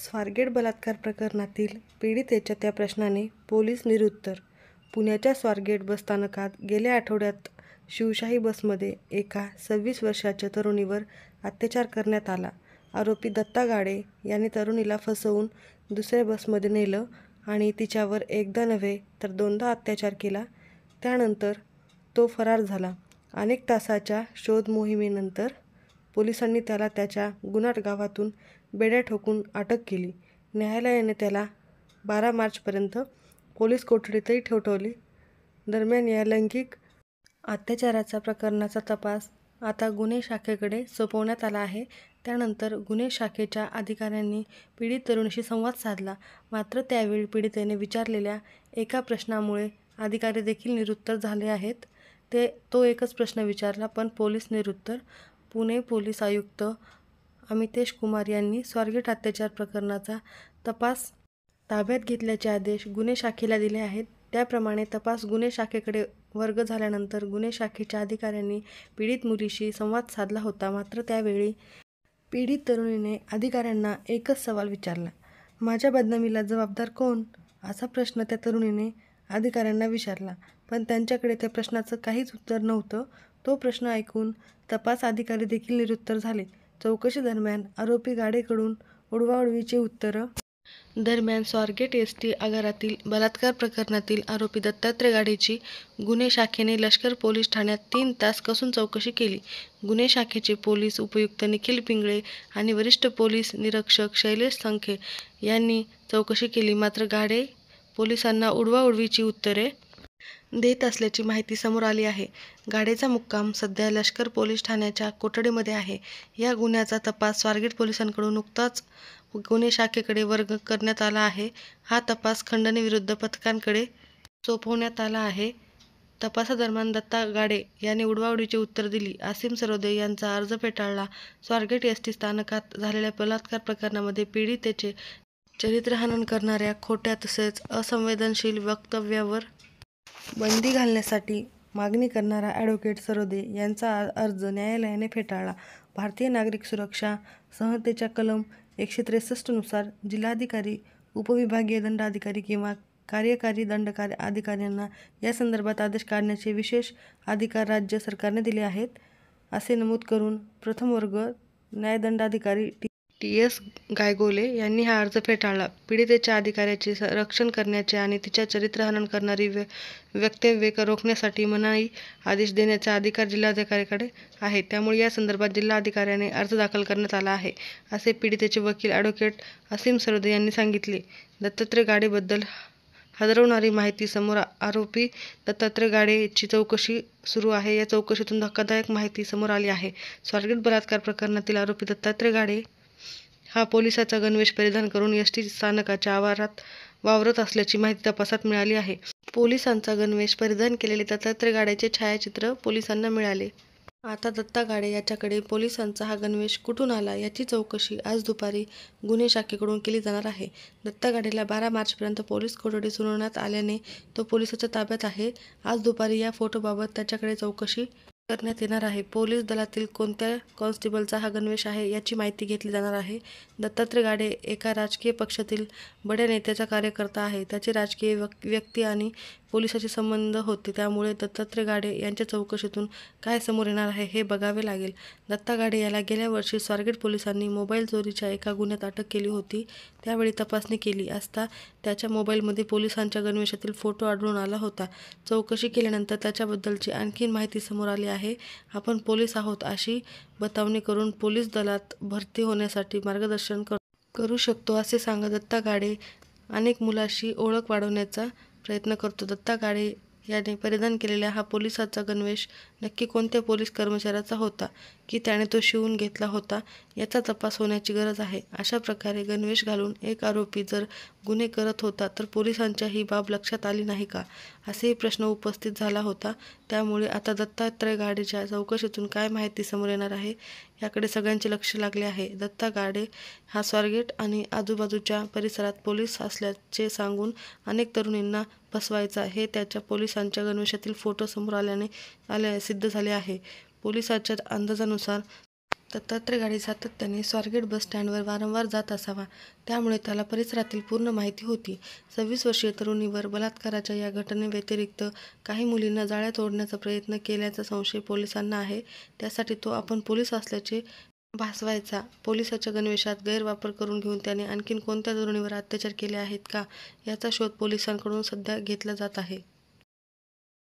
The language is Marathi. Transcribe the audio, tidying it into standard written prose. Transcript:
स्वारगेट बलात्कार प्रकरणातील पीडितेच्या त्या प्रश्नाने पोलीस निरुत्तर. पुण्याच्या स्वारगेट बसस्थानकात गेल्या आठवड्यात शिवशाही बसमध्ये एका 26 वर्षाच्या तरुणीवर अत्याचार करण्यात आला. आरोपी दत्ता गाडे याने तरुणीला फसवून दुसऱ्या बसमध्ये नेलं आणि तिच्यावर एकदा नव्हे तर दोनदा अत्याचार केला. त्यानंतर तो फरार झाला. अनेक तासाच्या शोध मोहिमेनंतर पोलिसांनी त्याला त्याच्या गुन्हाट गावातून बेड्या ठोकून अटक केली. न्यायालयाने त्याला 12 मार्चपर्यंत पोलीस कोठडीतही ठेवले. दरम्यान या लैंगिक अत्याचाराच्या प्रकरणाचा तपास आता गुन्हे शाखेकडे सोपवण्यात आला आहे. त्यानंतर गुन्हे शाखेच्या अधिकाऱ्यांनी पीडित तरुणीशी संवाद साधला. मात्र त्यावेळी पीडितेने विचारलेल्या एका प्रश्नामुळे अधिकारी देखील निरुत्तर झाले आहेत. तो एकच प्रश्न विचारला पण पोलीस निरुत्तर. पुणे पोलीस आयुक्त अमितेश कुमार यांनी स्वारगेट अत्याचार प्रकरणाचा तपास ताब्यात घेतल्याचे आदेश गुन्हे शाखेला दिले आहेत. त्याप्रमाणे तपास गुन्हे शाखेकडे वर्ग झाल्यानंतर गुन्हे शाखेच्या अधिकाऱ्यांनी पीडित मुलीशी संवाद साधला होता. मात्र त्यावेळी पीडित तरुणीने अधिकाऱ्यांना एकच सवाल विचारला, माझ्या बदनामीला जबाबदार कोण? असा प्रश्न त्या तरुणीने अधिकाऱ्यांना विचारला. पण त्यांच्याकडे त्या प्रश्नाचं काहीच उत्तर नव्हतं. तो प्रश्न ऐकून तपास अधिकारी देखील निरुत्तर झाले. चौकशी दरम्यान आरोपी गाडेकडून उडवाउडवीची उत्तरं. दरम्यान स्वारगेट एसटी आगारातील बलात्कार प्रकरणातील आरोपी दत्तात्रय गाडेची गुन्हे शाखेने लष्कर पोलीस ठाण्यात 3 तास कसून चौकशी केली. गुन्हे शाखेचे पोलीस उपायुक्त निखिल पिंगळे आणि वरिष्ठ पोलीस निरीक्षक शैलेश संखे यांनी चौकशी केली. मात्र गाडे पोलिसांना उडवाउडवीची उत्तरे देत असल्याची माहिती समोर आली आहे. गाडेचा मुक्काम सध्या लष्कर पोलीस ठाण्याच्या कोठडीमध्ये आहे. या गुन्ह्याचा तपास स्वारगेट पोलिसांकडून नुकताच गुन्हे शाखेकडे वर्ग करण्यात आला आहे. हा तपास खंडणी विरुद्ध पथकांकडे सोपवण्यात आला आहे. तपासादरम्यान दत्ता गाडे याने उडवाउडवीची उत्तर दिली. असीम सरोदे यांचा अर्ज फेटाळला. स्वारगेट एसटी स्थानकात झालेल्या बलात्कार प्रकरणामध्ये पीडितेचे चरित्रहनन करणाऱ्या खोट्या तसेच असंवेदनशील वक्तव्यावर बंदी घालण्यासाठी मागणी करणारा ॲडव्होकेट सरोदे यांचा अर्ज न्यायालयाने फेटाळला. भारतीय नागरिक सुरक्षा संहितेच्या कलम 163 नुसार जिल्हाधिकारी, उपविभागीय दंडाधिकारी किंवा कार्यकारी दंडाधिकाऱ्यांना या संदर्भात आदेश काढण्याचे विशेष अधिकार राज्य सरकारने दिले आहेत, असे नमूद करून प्रथम वर्ग न्यायदंडाधिकारी टी.एस. गायगोले यांनी हा अर्ज फेटाळला. पीडितेच्या अधिकाराचे रक्षण करण्याचे आणि तिच्या चरित्रहनन करणारी वक्तव्ये रोखण्यासाठी मनाई आदेश देण्याचा अधिकार जिल्हाधिकाऱ्याकडे आहे. त्यामुळे या संदर्भात जिल्हाधिकाऱ्याने अर्ज दाखल करण्यात आला आहे, असे पीडितेचे वकील ॲडव्होकेट असीम सरोदे यांनी सांगितले. दत्तात्रय गाडेबद्दल हादरवणारी माहिती समोर. आरोपी दत्तात्रय गाडेची चौकशी सुरू आहे. या चौकशीतून धक्कादायक माहिती समोर आली आहे. स्वारगेट बलात्कार प्रकरणातील आरोपी दत्तात्रय गाडे हा पोलिसाचा गणवेश परिधान करून एसटी स्थानकाच्या आवारात वावरत असल्याची माहिती तपासात मिळाली आहे. पोलिसांचा गणवेश परिधान केलेले दत्तात्रय गाडेचे छायाचित्र पोलिसांना मिळाले. आता दत्ता गाडे याच्याकडे पोलिसांचा हा गणवेश कुठून आला याची चौकशी आज दुपारी गुन्हे शाखेकडून केली जाणार आहे. दत्ता गाडेला 12 मार्चपर्यंत पोलीस कोठडी सुनावण्यात आल्याने तो पोलिसांच्या ताब्यात आहे. आज दुपारी या फोटोबाबत त्याच्याकडे चौकशी करण्यात येणार आहे. पोलीस दलातील कोणत्या कॉन्स्टेबलचा हा गणवेश आहे याची माहिती घेतली जाणार आहे. दत्तात्रय गाडे एका राजकीय पक्षातील बड्या नेत्याचा कार्यकर्ता आहे. त्याचे राजकीय व्यक्ती आणि पोलिसांशी संबंध होते. त्यामुळे दत्तात्रय गाडे यांच्या चौकशीतून काय समोर येणार आहे हे बघावे लागेल. दत्ता गाडे याला गेल्या वर्षी स्वारगेट पोलिसांनी मोबाईल चोरीच्या एका गुन्ह्यात अटक केली होती. त्यावेळी तपासणी केली असता त्याच्या मोबाईलमध्ये पोलिसांच्या गणवेशातील फोटो आढळून आला होता. चौकशी केल्यानंतर त्याच्याबद्दलची आणखी माहिती समोर आली आहे. आपण पोलीस आहोत अशी बतावणी करून पोलीस दलात भरती होण्यासाठी मार्गदर्शन करू शकतो, असे सांगत दत्ता गाडे अनेक मुलांशी ओळख वाढवण्याचा प्रयत्न करतो. दत्ता गाडे याने परिधान केलेला हा पोलिसाचा गणवेश नक्की कोणत्या पोलीस कर्मचाऱ्याचा होता की त्याने तो शिवून घेतला होता याचा तपास होण्याची गरज आहे. अशा प्रकारे गणवेश घालून एक आरोपी जर गुन्हे करत होता तर पोलिसांच्या ही बाब लक्षात आली नाही का, असेही प्रश्न उपस्थित झाला होता. त्यामुळे आता दत्तात्रय गाडेच्या चौकशीतून काय माहिती समोर येणार आहे याकडे सगळ्यांचे लक्ष लागले आहे. दत्ता गाडे हा स्वारगेट आणि आजूबाजूच्या परिसरात पोलीस असल्याचे सांगून अनेक तरुणींना फसवायचा हे त्याच्या पोलिसांच्या गणवेशातील फोटो समोर आल्याने सिद्ध झाले आहे. पोलिसांच्या अंदाजानुसार दत्तात्रय गाडी सातत्याने स्वारगेट बस स्टँडवर वारंवार जात असावा, त्यामुळे त्याला परिसरातील पूर्ण माहिती होती. 26 वर्षीय तरुणीवर बलात्काराच्या या घटनेव्यतिरिक्त काही मुलींना जाळ्यात ओढण्याचा प्रयत्न केल्याचा संशय पोलिसांना आहे. त्यासाठी तो आपण पोलीस असल्याचे भासवायचा. पोलिसाच्या गणवेशात गैरवापर करून घेऊन त्याने आणखी कोणत्या तरुणीवर अत्याचार केले आहेत का, याचा शोध पोलिसांकडून सध्या घेतला जात आहे.